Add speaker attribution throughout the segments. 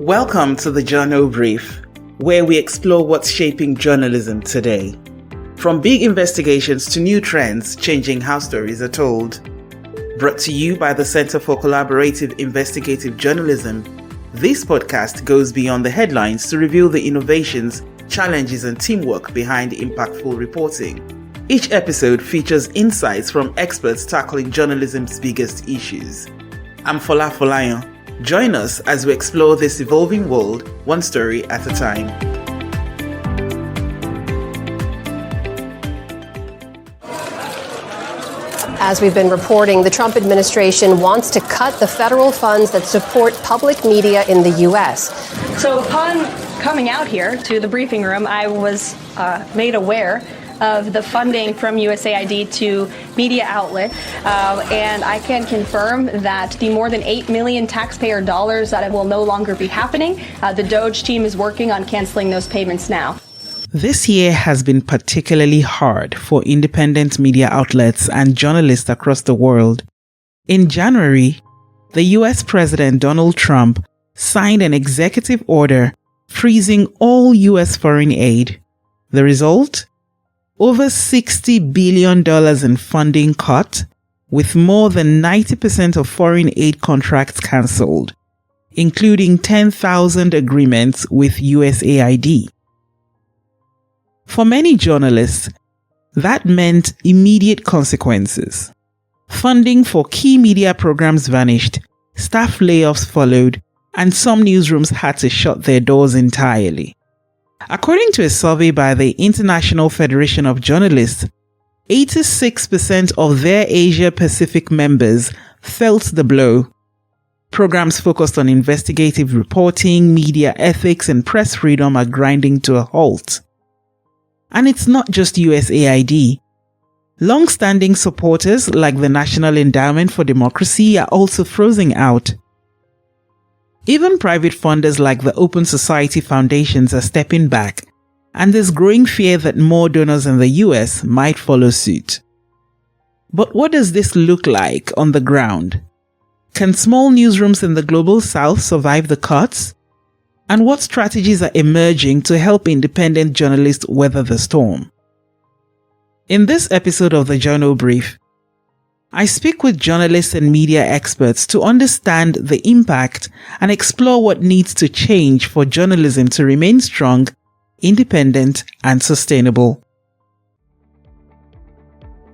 Speaker 1: Welcome to the Journal Brief, where we explore what's shaping journalism today. From big investigations to new trends changing how stories are told. Brought to you by the Center for Collaborative Investigative Journalism, this podcast goes beyond the headlines to reveal the innovations, challenges, and teamwork behind impactful reporting. Each episode features insights from experts tackling journalism's biggest issues. I'm Fola Folayan. Join us as we explore this evolving world, one story at a time.
Speaker 2: As we've been reporting, the Trump administration wants to cut the federal funds that support public media in the U.S.
Speaker 3: So upon coming out here to the briefing room, I was made aware of the funding from USAID to media outlet, and I can confirm that the more than $8 million taxpayer dollars that it will no longer be happening. The DOJ team is working on canceling those payments now.
Speaker 1: This year has been particularly hard for independent media outlets and journalists across the world. In January, the US President Donald Trump signed an executive order freezing all US foreign aid. The result? Over $60 billion in funding cut, with more than 90% of foreign aid contracts cancelled, including 10,000 agreements with USAID. For many journalists, that meant immediate consequences. Funding for key media programs vanished, staff layoffs followed, and some newsrooms had to shut their doors entirely. According to a survey by the International Federation of Journalists, 86% of their Asia-Pacific members felt the blow. Programs focused on investigative reporting, media ethics, and press freedom are grinding to a halt. And it's not just USAID. Long-standing supporters like the National Endowment for Democracy are also frozen out. Even private funders like the Open Society Foundations are stepping back, and there's growing fear that more donors in the US might follow suit. But what does this look like on the ground? Can small newsrooms in the global south survive the cuts? And what strategies are emerging to help independent journalists weather the storm? In this episode of the Journal Brief, I speak with journalists and media experts to understand the impact and explore what needs to change for journalism to remain strong, independent, and sustainable.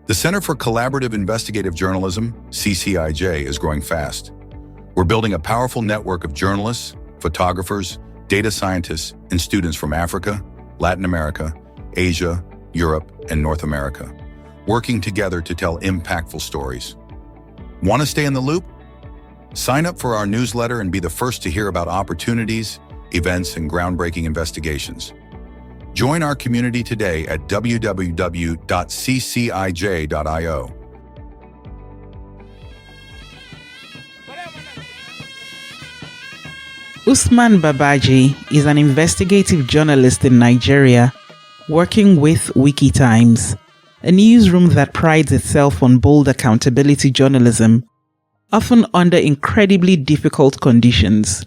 Speaker 4: The Center for Collaborative Investigative Journalism, CCIJ, is growing fast. We're building a powerful network of journalists, photographers, data scientists, and students from Africa, Latin America, Asia, Europe, and North America, working together to tell impactful stories. Want to stay in the loop? Sign up for our newsletter and be the first to hear about opportunities, events, and groundbreaking investigations. Join our community today at www.ccij.io.
Speaker 1: Usman Babaji is an investigative journalist in Nigeria, working with WikiTimes, a newsroom that prides itself on bold accountability journalism, often under incredibly difficult conditions.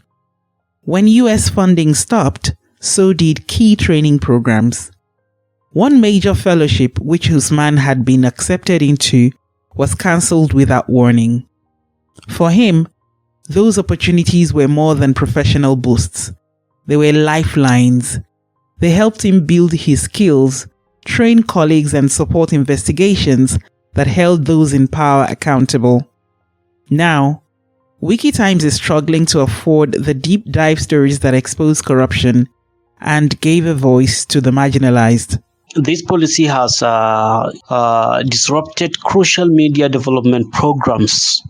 Speaker 1: When US funding stopped, so did key training programs. One major fellowship which Usman had been accepted into was cancelled without warning. For him, those opportunities were more than professional boosts. They were lifelines. They helped him build his skills, train colleagues, and support investigations that held those in power accountable. Now, WikiTimes is struggling to afford the deep dive stories that expose corruption and gave a voice to the marginalized.
Speaker 5: This policy has disrupted crucial media development programs,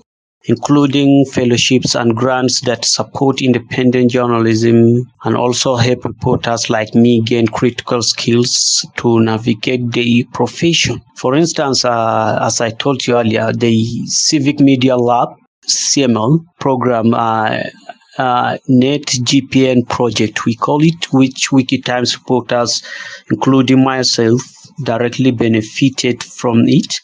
Speaker 5: including fellowships and grants that support independent journalism and also help reporters like me gain critical skills to navigate the profession. For instance, as I told you earlier, the Civic Media Lab, CML program, Net GPN project, we call it, which WikiTimes reporters, including myself, directly benefited from it.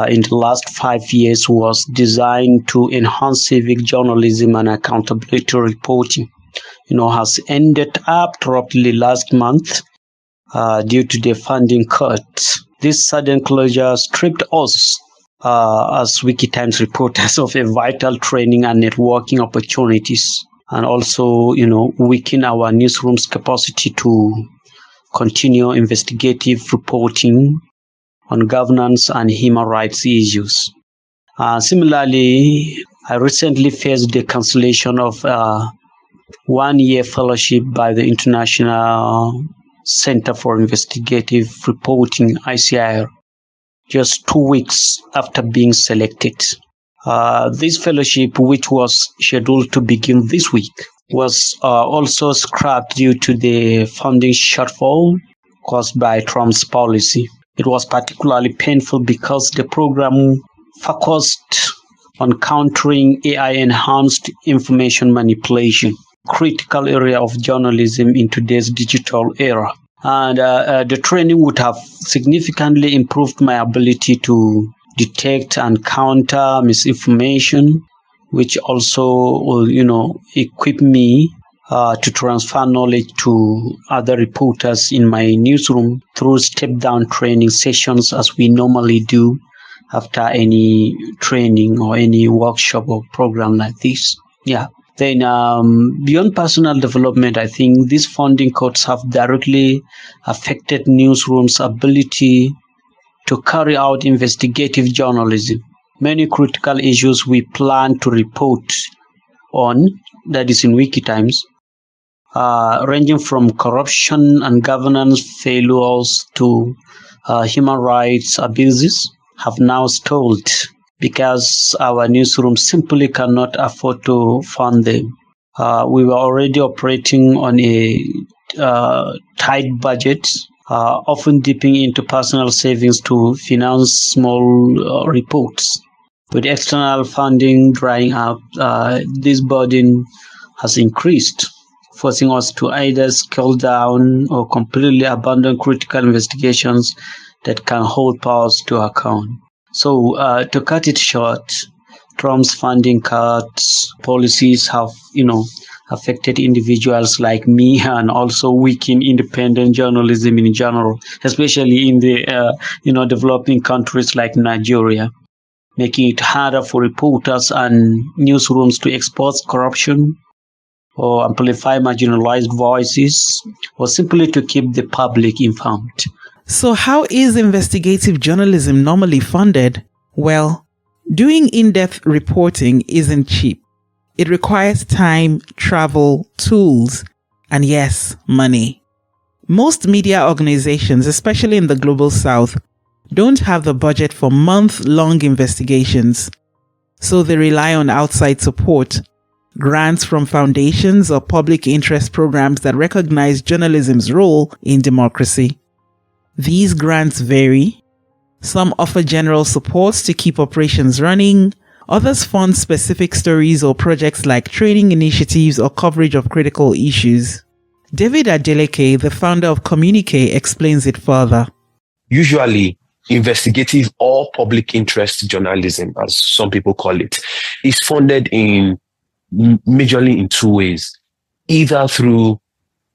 Speaker 5: In the last 5 years was designed to enhance civic journalism and accountability reporting. has ended abruptly last month due to the funding cuts. This sudden closure stripped us as Wikitimes reporters of a vital training and networking opportunities, and also, weaken our newsroom's capacity to continue investigative reporting on governance and human rights issues. Similarly, I recently faced the cancellation of a one-year fellowship by the International Center for Investigative Reporting, ICIR, just 2 weeks after being selected. This fellowship, which was scheduled to begin this week, was also scrapped due to the funding shortfall caused by Trump's policy. It was particularly painful because the program focused on countering AI-enhanced information manipulation, critical area of journalism in today's digital era. And the training would have significantly improved my ability to detect and counter misinformation, which also will, equip me to transfer knowledge to other reporters in my newsroom through step-down training sessions, as we normally do after any training or any workshop or program like this. Yeah. Then beyond personal development, I think these funding cuts have directly affected newsrooms' ability to carry out investigative journalism. Many critical issues we plan to report on, that is in Wikitimes, ranging from corruption and governance failures to human rights abuses, have now stalled because our newsroom simply cannot afford to fund them. We were already operating on a tight budget, often dipping into personal savings to finance small reports. With external funding drying up, this burden has increased, forcing us to either scale down or completely abandon critical investigations that can hold powers to account. So to cut it short, Trump's funding cuts policies have, affected individuals like me and also weakened independent journalism in general, especially in the, developing countries like Nigeria, making it harder for reporters and newsrooms to expose corruption or amplify marginalized voices, or simply to keep the public informed.
Speaker 1: So how is investigative journalism normally funded? Well, doing in-depth reporting isn't cheap. It requires time, travel, tools, and yes, money. Most media organizations, especially in the global south, don't have the budget for month-long investigations, so they rely on outside support, grants from foundations or public interest programs that recognize journalism's role in democracy. These grants vary. Some offer general support to keep operations running. Others fund specific stories or projects like training initiatives or coverage of critical issues. David Adeleke, the founder of Communique, explains it further.
Speaker 6: Usually, investigative or public interest journalism, as some people call it, is funded majorly in two ways. Either through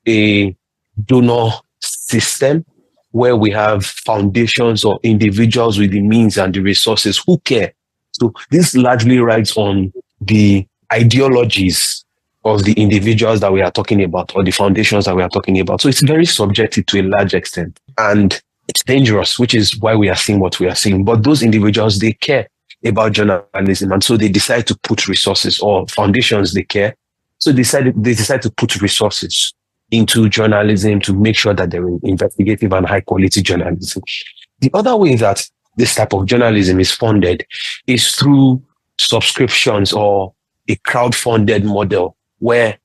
Speaker 6: a donor system, where we have foundations or individuals with the means and the resources who care. So this largely rides on the ideologies of the individuals that we are talking about or the foundations that we are talking about. So it's very subjective to a large extent. And it's dangerous, which is why we are seeing what we are seeing. But those individuals, they care about journalism. And so they decide to put resources, or foundations, they care. So they decide to put resources into journalism to make sure that there is investigative and high quality journalism. The other way that this type of journalism is funded is through subscriptions or a crowd-funded model, where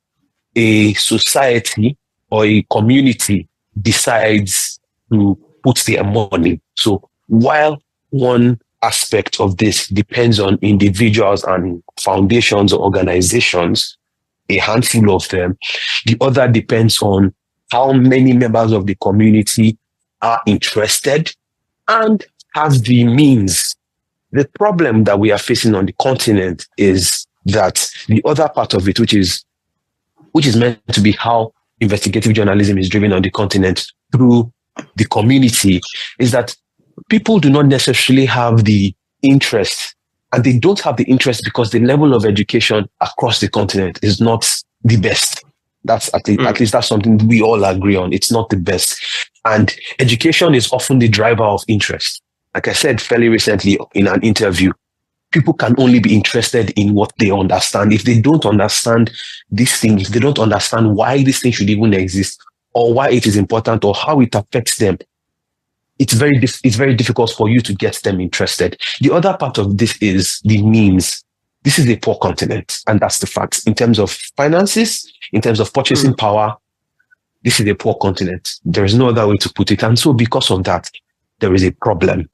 Speaker 6: a society or a community decides to put their money. So while one aspect of this depends on individuals and foundations or organizations, a handful of them, the other depends on how many members of the community are interested and have the means. The problem that we are facing on the continent is that the other part of it, which is which is meant to be how investigative journalism is driven on the continent through the community, is that people do not necessarily have the interest, and they don't have the interest because the level of education across the continent is not the best. That's at least that's something we all agree on. It's not the best. And education is often the driver of interest. Like I said fairly recently in an interview, people can only be interested in what they understand. If they don't understand this thing, if they don't understand why this thing should even exist, or why it is important, or how it affects them, it's very difficult for you to get them interested. The other part of this is the means. This is a poor continent, and that's the fact. In terms of finances, in terms of purchasing power, this is a poor continent. There is no other way to put it. And so because of that, there is a problem.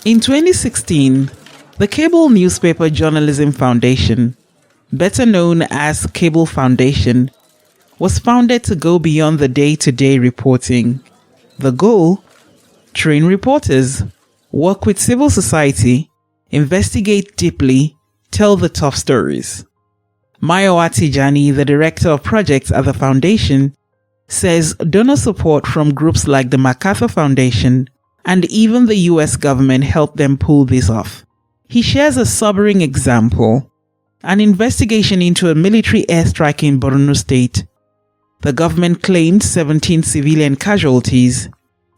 Speaker 1: In 2016, the Cable Newspaper Journalism Foundation, better known as Cable Foundation, was founded to go beyond the day-to-day reporting. The goal? Train reporters, work with civil society, investigate deeply, tell the tough stories. Mayowa Tijani, the director of projects at the foundation, says donor support from groups like the MacArthur Foundation and even the US government helped them pull this off. He shares a sobering example: an investigation into a military airstrike in Borno State. The government claimed 17 civilian casualties,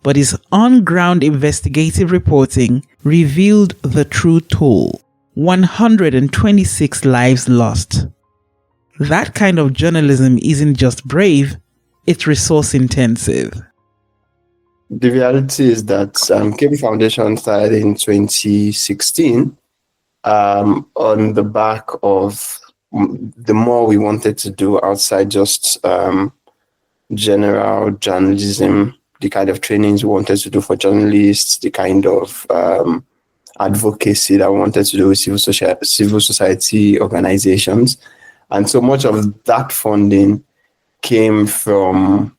Speaker 1: but his on-ground investigative reporting revealed the true toll: 126 lives lost. That kind of journalism isn't just brave, it's resource-intensive.
Speaker 7: The reality is that Cable Foundation started in 2016 on the back of the more we wanted to do outside just general journalism, the kind of trainings we wanted to do for journalists, the kind of advocacy that we wanted to do with civil society organizations. And so much of that funding came from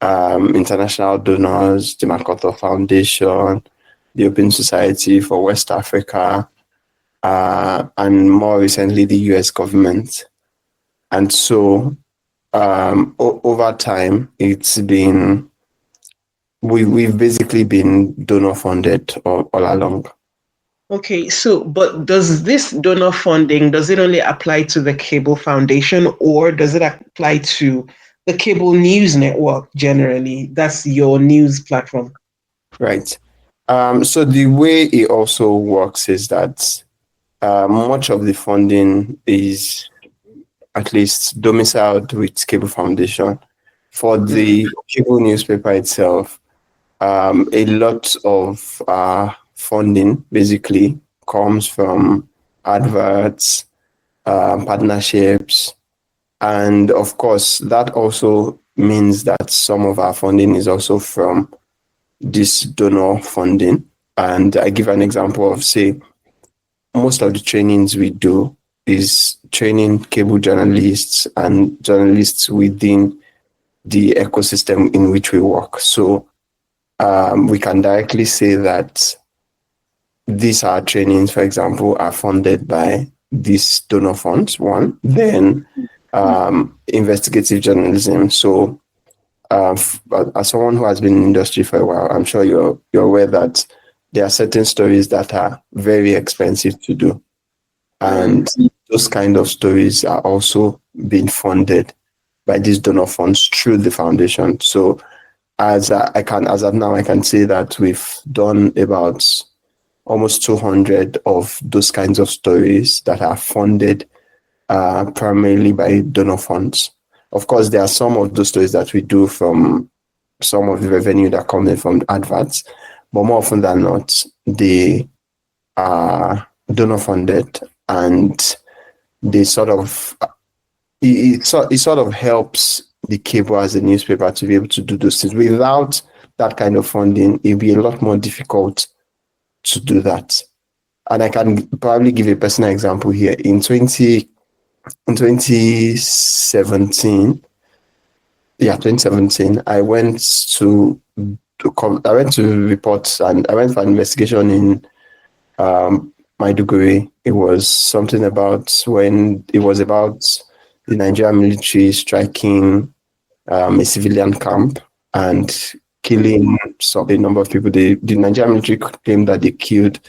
Speaker 7: international donors, the MacArthur Foundation, the Open Society for West Africa, and more recently, the US government. And so over time, it's been, we've basically been donor funded all along.
Speaker 1: Okay, so, but does this donor funding, does it only apply to the Cable Foundation, or does it apply to the Cable News Network generally? That's your news platform.
Speaker 7: Right. So the way it also works is that much of the funding is at least domiciled with Cable Foundation. For the Cable newspaper itself, a lot of funding basically comes from adverts, partnerships, and of course, that also means that some of our funding is also from this donor funding. And I give an example of, say, most of the trainings we do is training cable journalists and journalists within the ecosystem in which we work. So we can directly say that these are trainings, for example, are funded by these donor funds, one. Then investigative journalism. So as someone who has been in the industry for a while, I'm sure you're aware that there are certain stories that are very expensive to do. And those kind of stories are also being funded by these donor funds through the foundation. So as of now, I can say that we've done about almost 200 of those kinds of stories that are funded primarily by donor funds. Of course, there are some of those stories that we do from some of the revenue that comes in from adverts, but more often than not, they are donor funded, and they sort of it sort of helps the Cable as a newspaper to be able to do those things. Without that kind of funding, it'd be a lot more difficult to do that. And I can probably give a personal example here. In 2017, I went to report, and I went for an investigation in Maiduguri. It was something about when it was about the Nigerian military striking a civilian camp and killing a number of people. The Nigerian military claimed that they killed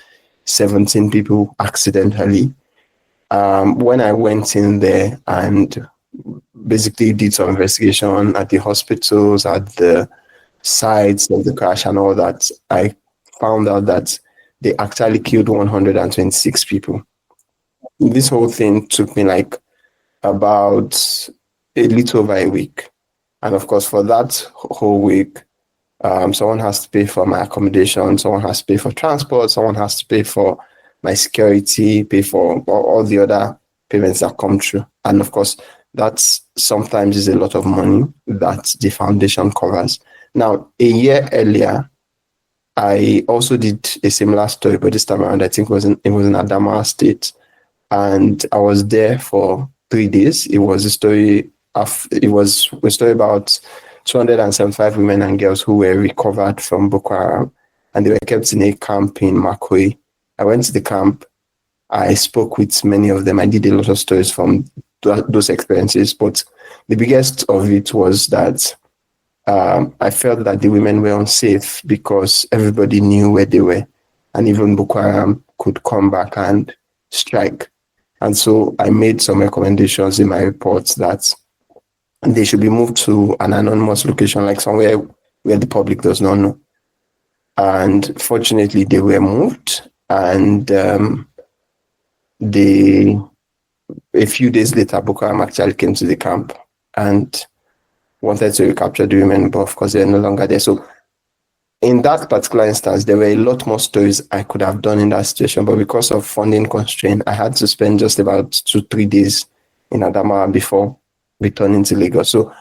Speaker 7: 17 people accidentally. When I went in there and basically did some investigation at the hospitals, at the sites of the crash and all that, I found out that they actually killed 126 people. This whole thing took me like about a little over a week. And of course, for that whole week, someone has to pay for my accommodation, someone has to pay for transport, someone has to pay for my security, pay for all the other payments that come through. And of course, that sometimes is a lot of money that the foundation covers. Now, a year earlier, I also did a similar story, but this time around, I think it was in Adamawa State. And I was there for 3 days. It was a story about 275 women and girls who were recovered from Boko Haram, and they were kept in a camp in Makwe. I went to the camp. I spoke with many of them. I did a lot of stories from those experiences, but the biggest of it was that I felt that the women were unsafe because everybody knew where they were, and even Boko Haram could come back and strike. And so I made some recommendations in my reports that they should be moved to an anonymous location, like somewhere where the public does not know. And fortunately, they were moved. And a few days later, Boko Haram actually came to the camp and wanted to recapture the women, but of course, they're no longer there. So in that particular instance, there were a lot more stories I could have done in that situation, but because of funding constraint, I had to spend just about 2-3 days in Adamawa before returning to Lagos. So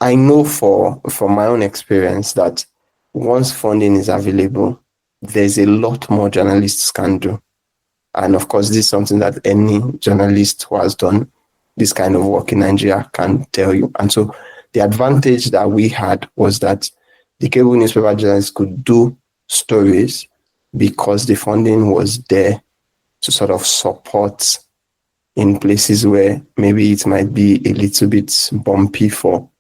Speaker 7: I know from my own experience that once funding is available, there's a lot more journalists can do. And of course, this is something that any journalist who has done this kind of work in Nigeria can tell you. And so the advantage that we had was that the cable newspaper journalists could do stories because the funding was there to sort of support in places where maybe it might be a little bit bumpy for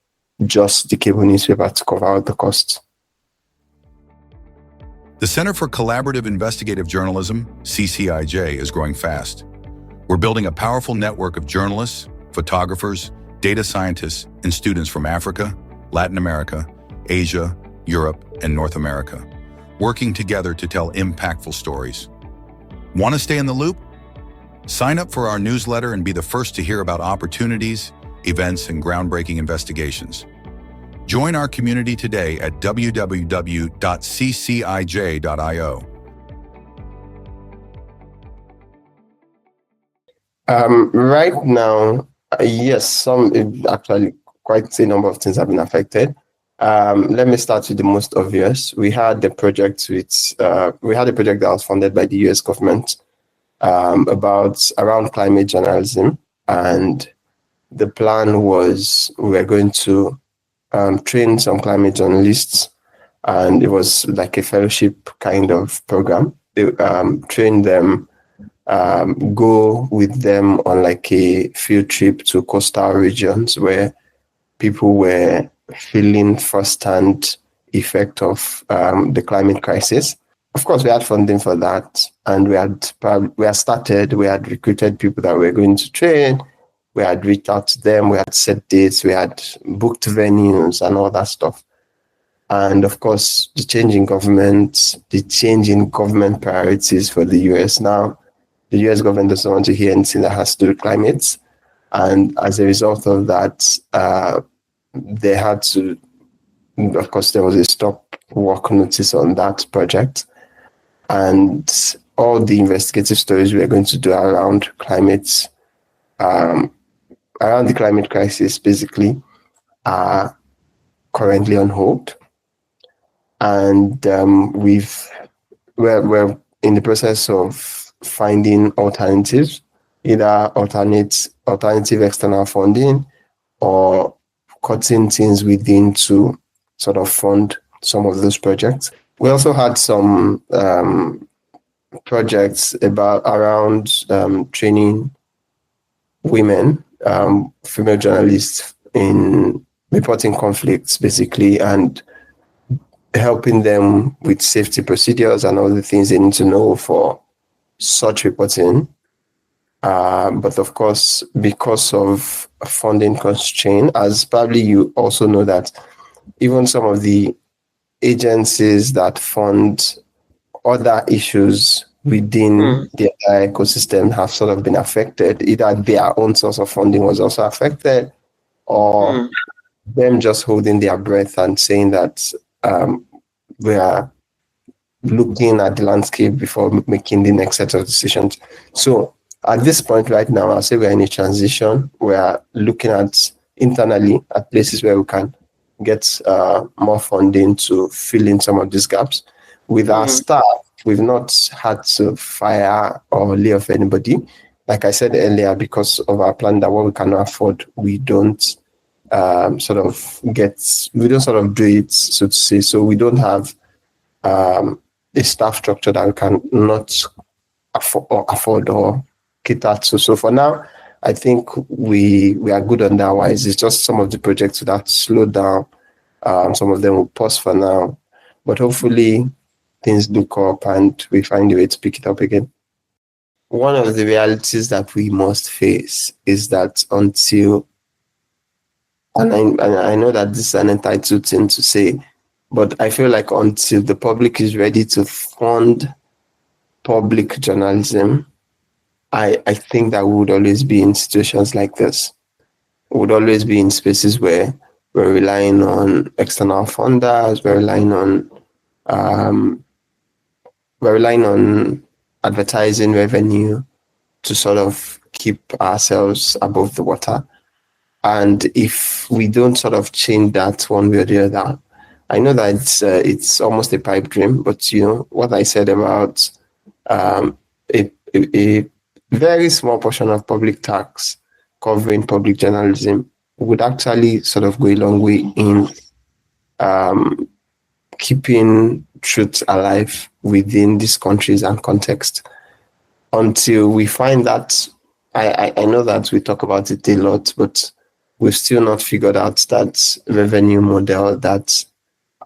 Speaker 7: just the cable newspaper to cover out the costs.
Speaker 4: The Center for Collaborative Investigative Journalism, CCIJ, is growing fast. We're building a powerful network of journalists, photographers, data scientists, and students from Africa, Latin America, Asia, Europe, and North America, working together to tell impactful stories. Want to stay in the loop? Sign up for our newsletter and be the first to hear about opportunities, events, and groundbreaking investigations. Join our community today at www.ccij.io.
Speaker 7: Right now, yes, actually quite a number of things have been affected. Let me start with the most obvious. We had a project that was funded by the US government around climate journalism, and the plan was we were going to train some climate journalists, and it was like a fellowship kind of program. They train them, go with them on like a field trip to coastal regions where people were feeling firsthand effect of the climate crisis. Of course, we had funding for that, and we had recruited people that we were going to train. We had reached out to them, we had set dates, we had booked venues and all that stuff. And of course, the change in government priorities for the US now, the US government doesn't want to hear anything that has to do with climate. And as a result of that, they had to, of course, there was a stop work notice on that project. And all the investigative stories we are going to do around climate, around the climate crisis, basically, are currently on hold. And we're in the process of finding alternatives, either alternative external funding or cutting things within to sort of fund some of those projects. We also had some projects around training women, female journalists, in reporting conflicts, basically, and helping them with safety procedures and all the things they need to know for such reporting. But of course, because of funding constraint, as probably you also know that even some of the agencies that fund other issues within the entire ecosystem have sort of been affected. Either their own source of funding was also affected, or them just holding their breath and saying that we are looking at the landscape before making the next set of decisions. So at this point right now, I'll say we're in a transition. We are looking at internally at places where we can get more funding to fill in some of these gaps. With our staff, we've not had to fire or lay off anybody. Like I said earlier, because of our plan that what we cannot afford, we don't sort of do it, so to say. So we don't have a staff structure that we can not afford or cater to. So for now, I think we are good on that wise. It's just some of the projects that slowed down. Some of them will pause for now, but hopefully things look up and we find a way to pick it up again. One of the realities that we must face is that until, and I know that this is an entitled thing to say, but I feel like until the public is ready to fund public journalism, I think that we would always be in situations like this. We would always be in spaces where we're relying on external funders, we're relying on advertising revenue to sort of keep ourselves above the water. And if we don't sort of change that one way or the other, I know that it's almost a pipe dream, but you know what I said about a very small portion of public tax covering public journalism would actually sort of go a long way in keeping truth alive within these countries and context. Until we find that, I know that we talk about it a lot, but we've still not figured out that revenue model that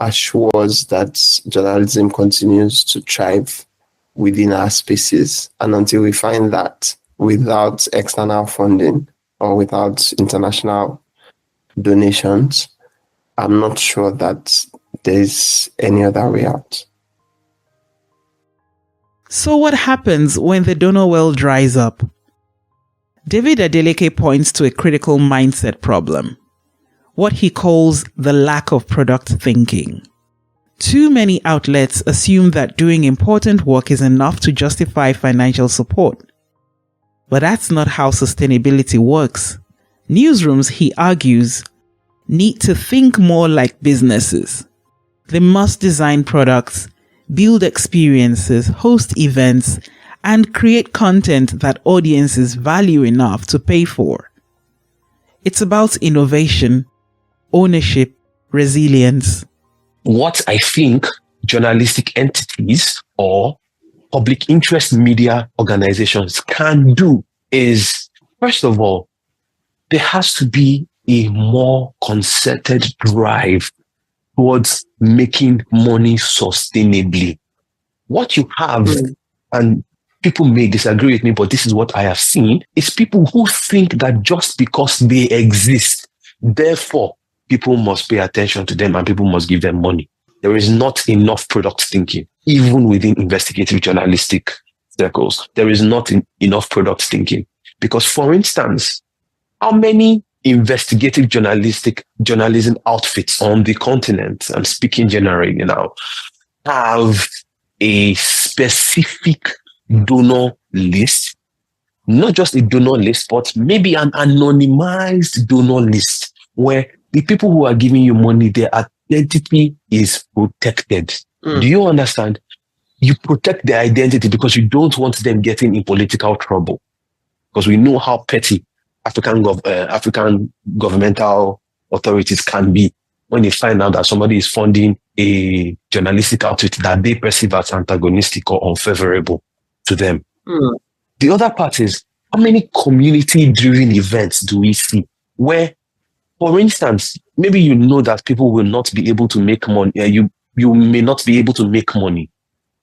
Speaker 7: assures that journalism continues to thrive within our spaces. And until we find that without external funding or without international donations, I'm not sure that there's any other way out.
Speaker 1: So what happens when the donor well dries up? David Adeleke points to a critical mindset problem, what he calls the lack of product thinking. Too many outlets assume that doing important work is enough to justify financial support. But that's not how sustainability works. Newsrooms, he argues, need to think more like businesses. They must design products, build experiences, host events, and create content that audiences value enough to pay for. It's about innovation, ownership, resilience.
Speaker 6: What I think journalistic entities or public interest media organizations can do is, first of all, there has to be a more concerted drive towards making money sustainably. What you have, and people may disagree with me, but this is what I have seen, is people who think that just because they exist, therefore, people must pay attention to them and people must give them money. There is not enough product thinking, even within investigative journalistic circles. There is not enough product thinking. Because, for instance, how many investigative journalism outfits on the continent, I'm speaking generally now, have a specific donor list? Not just a donor list, but maybe an anonymized donor list where the people who are giving you money, their identity is protected. Do you understand? You protect their identity because you don't want them getting in political trouble. Because we know how petty African governmental authorities can be when they find out that somebody is funding a journalistic outfit that they perceive as antagonistic or unfavorable. to them.
Speaker 8: Mm.
Speaker 6: The other part is, how many community-driven events do we see where, for instance, maybe you know that people will not be able to make money, you may not be able to make money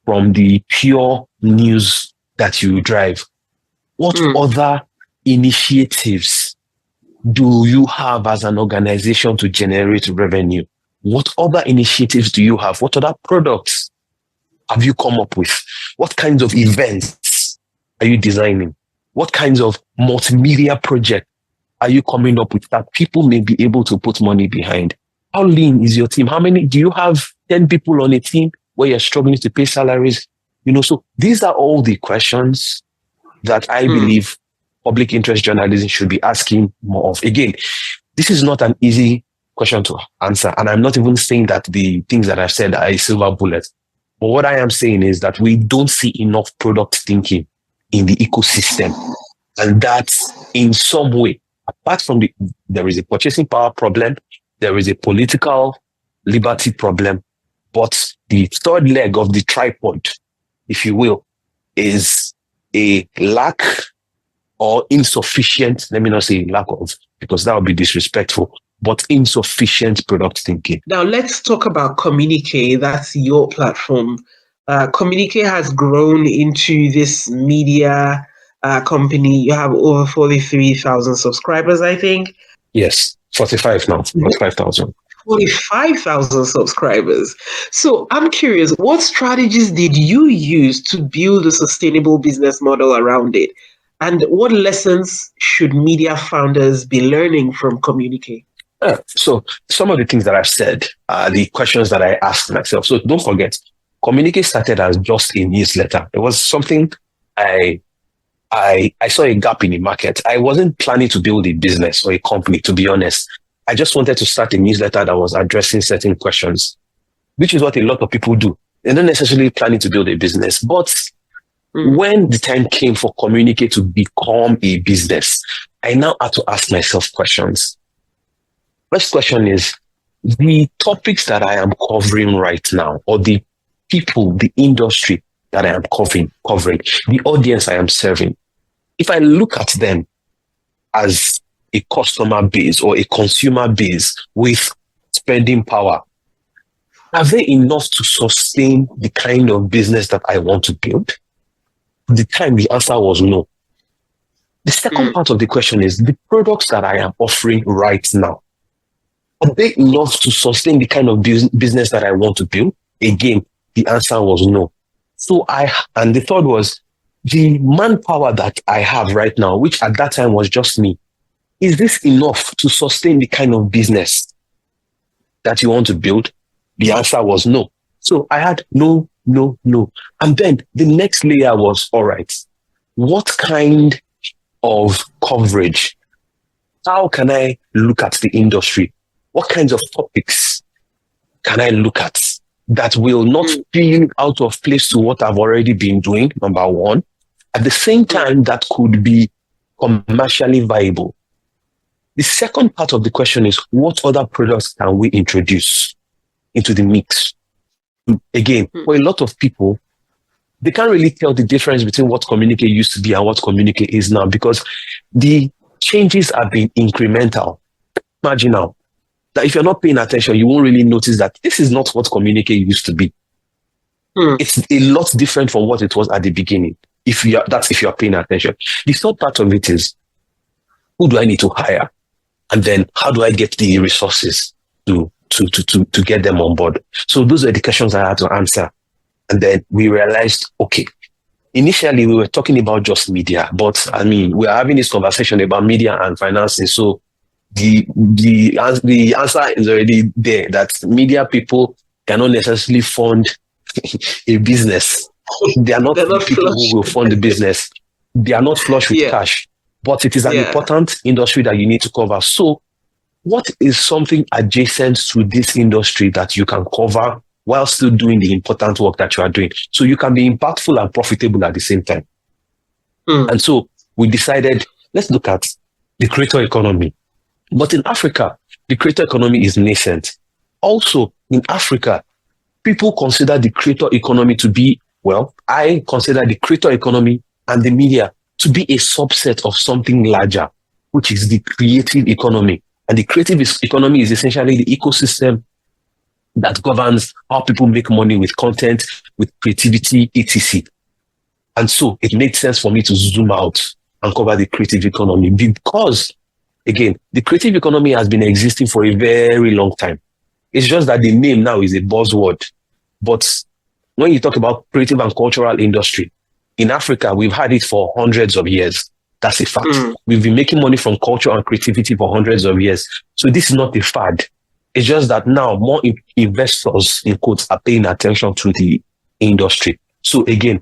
Speaker 6: from the pure news that you drive. What other initiatives do you have as an organization to generate revenue? What other initiatives do you have? What other products have you come up with? What kinds of events are you designing? What kinds of multimedia projects are you coming up with that people may be able to put money behind? How lean is your team? How many do you have? 10 people on a team where you're struggling to pay salaries? So these are all the questions that I believe public interest journalism should be asking more of. Again, this is not an easy question to answer. And I'm not even saying that the things that I've said are a silver bullet. But what I am saying is that we don't see enough product thinking in the ecosystem. And that's in some way, apart from there is a purchasing power problem, there is a political liberty problem, but the third leg of the tripod, if you will, is a lack or insufficient, let me not say lack of, because that would be disrespectful, but insufficient product thinking.
Speaker 8: Now, let's talk about Communique. That's your platform. Communique has grown into this media company. You have over 43,000 subscribers, I think.
Speaker 6: Yes, 45 now, 45,000.
Speaker 8: 45,000 subscribers. So I'm curious, what strategies did you use to build a sustainable business model around it? And what lessons should media founders be learning from Communique?
Speaker 6: So some of the things that I've said are the questions that I asked myself. So don't forget, Communique started as just a newsletter. It was something I saw a gap in the market. I wasn't planning to build a business or a company, to be honest. I just wanted to start a newsletter that was addressing certain questions, which is what a lot of people do. They're not necessarily planning to build a business. But when the time came for Communique to become a business, I now had to ask myself questions. First question is, the topics that I am covering right now, or the people, the industry that I am covering, the audience I am serving, if I look at them as a customer base or a consumer base with spending power, are they enough to sustain the kind of business that I want to build? At the time, the answer was no. The second part of the question is, the products that I am offering right now, are they enough to sustain the kind of business that I want to build? Again, the answer was no. And the third was, the manpower that I have right now, which at that time was just me, is this enough to sustain the kind of business that you want to build? The answer was no. So I had no. And then the next layer was, all right, what kind of coverage? How can I look at the industry? What kinds of topics can I look at that will not feel out of place to what I've already been doing, number one, at the same time that could be commercially viable? The second part of the question is, what other products can we introduce into the mix? Again, for a lot of people, they can't really tell the difference between what Communique used to be and what Communique is now, because the changes have been incremental. Imagine now that if you're not paying attention, you won't really notice that this is not what Communique used to be. It's a lot different from what it was at the beginning. If you're paying attention. The third part of it is, who do I need to hire? And then how do I get the resources to get them on board? So those are the questions I had to answer. And then we realized, okay, initially we were talking about just media, but I mean, we are having this conversation about media and financing. So the answer is already there, that media people cannot necessarily fund a business. They are not the people who will fund the business. They are not flush with cash. But it is an important industry that you need to cover. So what is something adjacent to this industry that you can cover while still doing the important work that you are doing, so you can be impactful and profitable at the same time? And so we decided, let's look at the creator economy. But in Africa, the creator economy is nascent. Also, in Africa, people consider the creator economy to be Well, I consider the creator economy and the media to be a subset of something larger, which is the creative economy. And the creative economy is essentially the ecosystem that governs how people make money with content, with creativity, etc. And so it makes sense for me to zoom out and cover the creative economy because, again, the creative economy has been existing for a very long time. It's just that the name now is a buzzword. But when you talk about creative and cultural industry, in Africa, we've had it for hundreds of years. That's a fact. We've been making money from culture and creativity for hundreds of years. So this is not a fad. It's just that now more investors, in quotes, are paying attention to the industry. So again,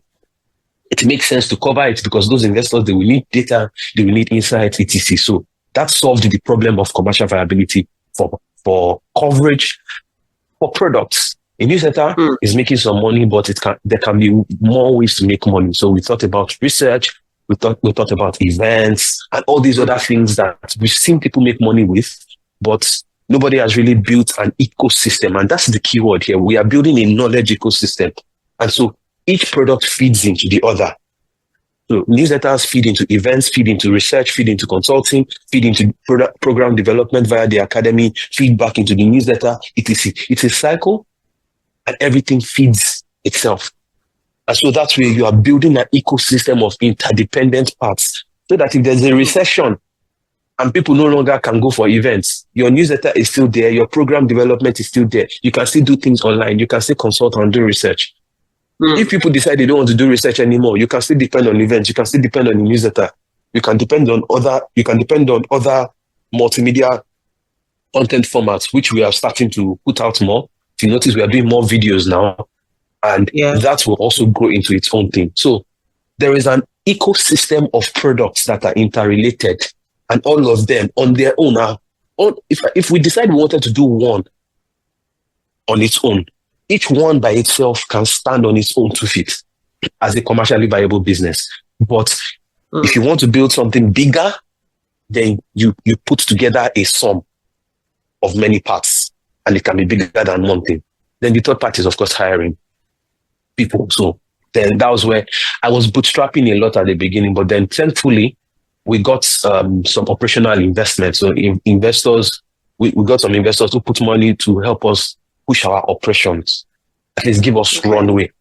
Speaker 6: it makes sense to cover it because those investors, they will need data, they will need insights, etc. So that solved the problem of commercial viability for coverage for products. A newsletter is making some money, but there can be more ways to make money. So we thought about research, we thought about events and all these other things that we've seen people make money with, but nobody has really built an ecosystem. And that's the key word here. We are building a knowledge ecosystem. And so each product feeds into the other. So newsletters feed into events, feed into research, feed into consulting, feed into program development via the academy, feed back into the newsletter, etc. It's a cycle and everything feeds itself. And so that's where you are building an ecosystem of interdependent parts so that if there's a recession and people no longer can go for events, your newsletter is still there, your program development is still there. You can still do things online. You can still consult and do research. If people decide they don't want to do research anymore, you can still depend on events. You can still depend on the newsletter. You can depend on other multimedia content formats, which we are starting to put out more. If you notice, we are doing more videos now, and that will also grow into its own thing. So there is an ecosystem of products that are interrelated, and all of them on their own are. If we decide we wanted to do one on its own, each one by itself can stand on its own 2 feet as a commercially viable business. But if you want to build something bigger, then you put together a sum of many parts, and it can be bigger than one thing. Then the third part is, of course, hiring people. So then that was where I was bootstrapping a lot at the beginning, but then thankfully we got some operational investment. So investors, we got some investors who put money to help us push our operations, at least give us runway,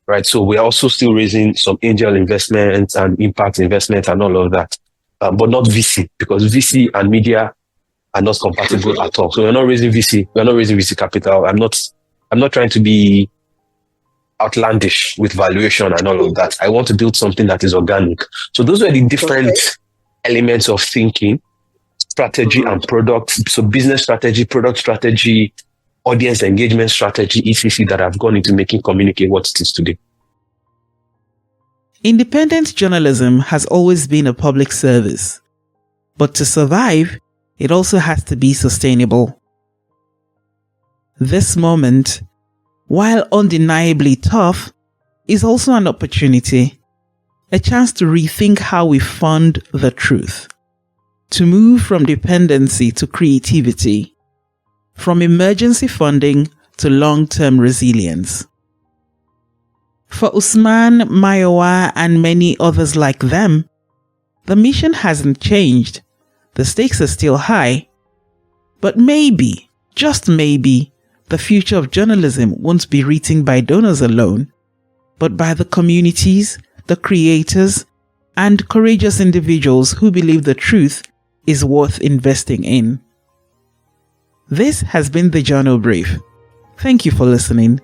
Speaker 6: right? So we're also still raising some angel investments and impact investment and all of that, but not VC, because VC and media are not compatible at all. So we're not raising VC. We're not raising VC capital. I'm not trying to be outlandish with valuation and all of that. I want to build something that is organic. So those were the different elements of thinking, strategy and product. So business strategy, product strategy, audience engagement strategy, etc. that have gone into making Communicate what it is today.
Speaker 1: Independent journalism has always been a public service, but to survive, it also has to be sustainable. This moment, while undeniably tough, is also an opportunity, a chance to rethink how we fund the truth, to move from dependency to creativity, from emergency funding to long-term resilience. For Usman, Mayowa, and many others like them, the mission hasn't changed. The stakes are still high. But maybe, just maybe, the future of journalism won't be written by donors alone, but by the communities, the creators, and courageous individuals who believe the truth is worth investing in. This has been the Journal Brief. Thank you for listening.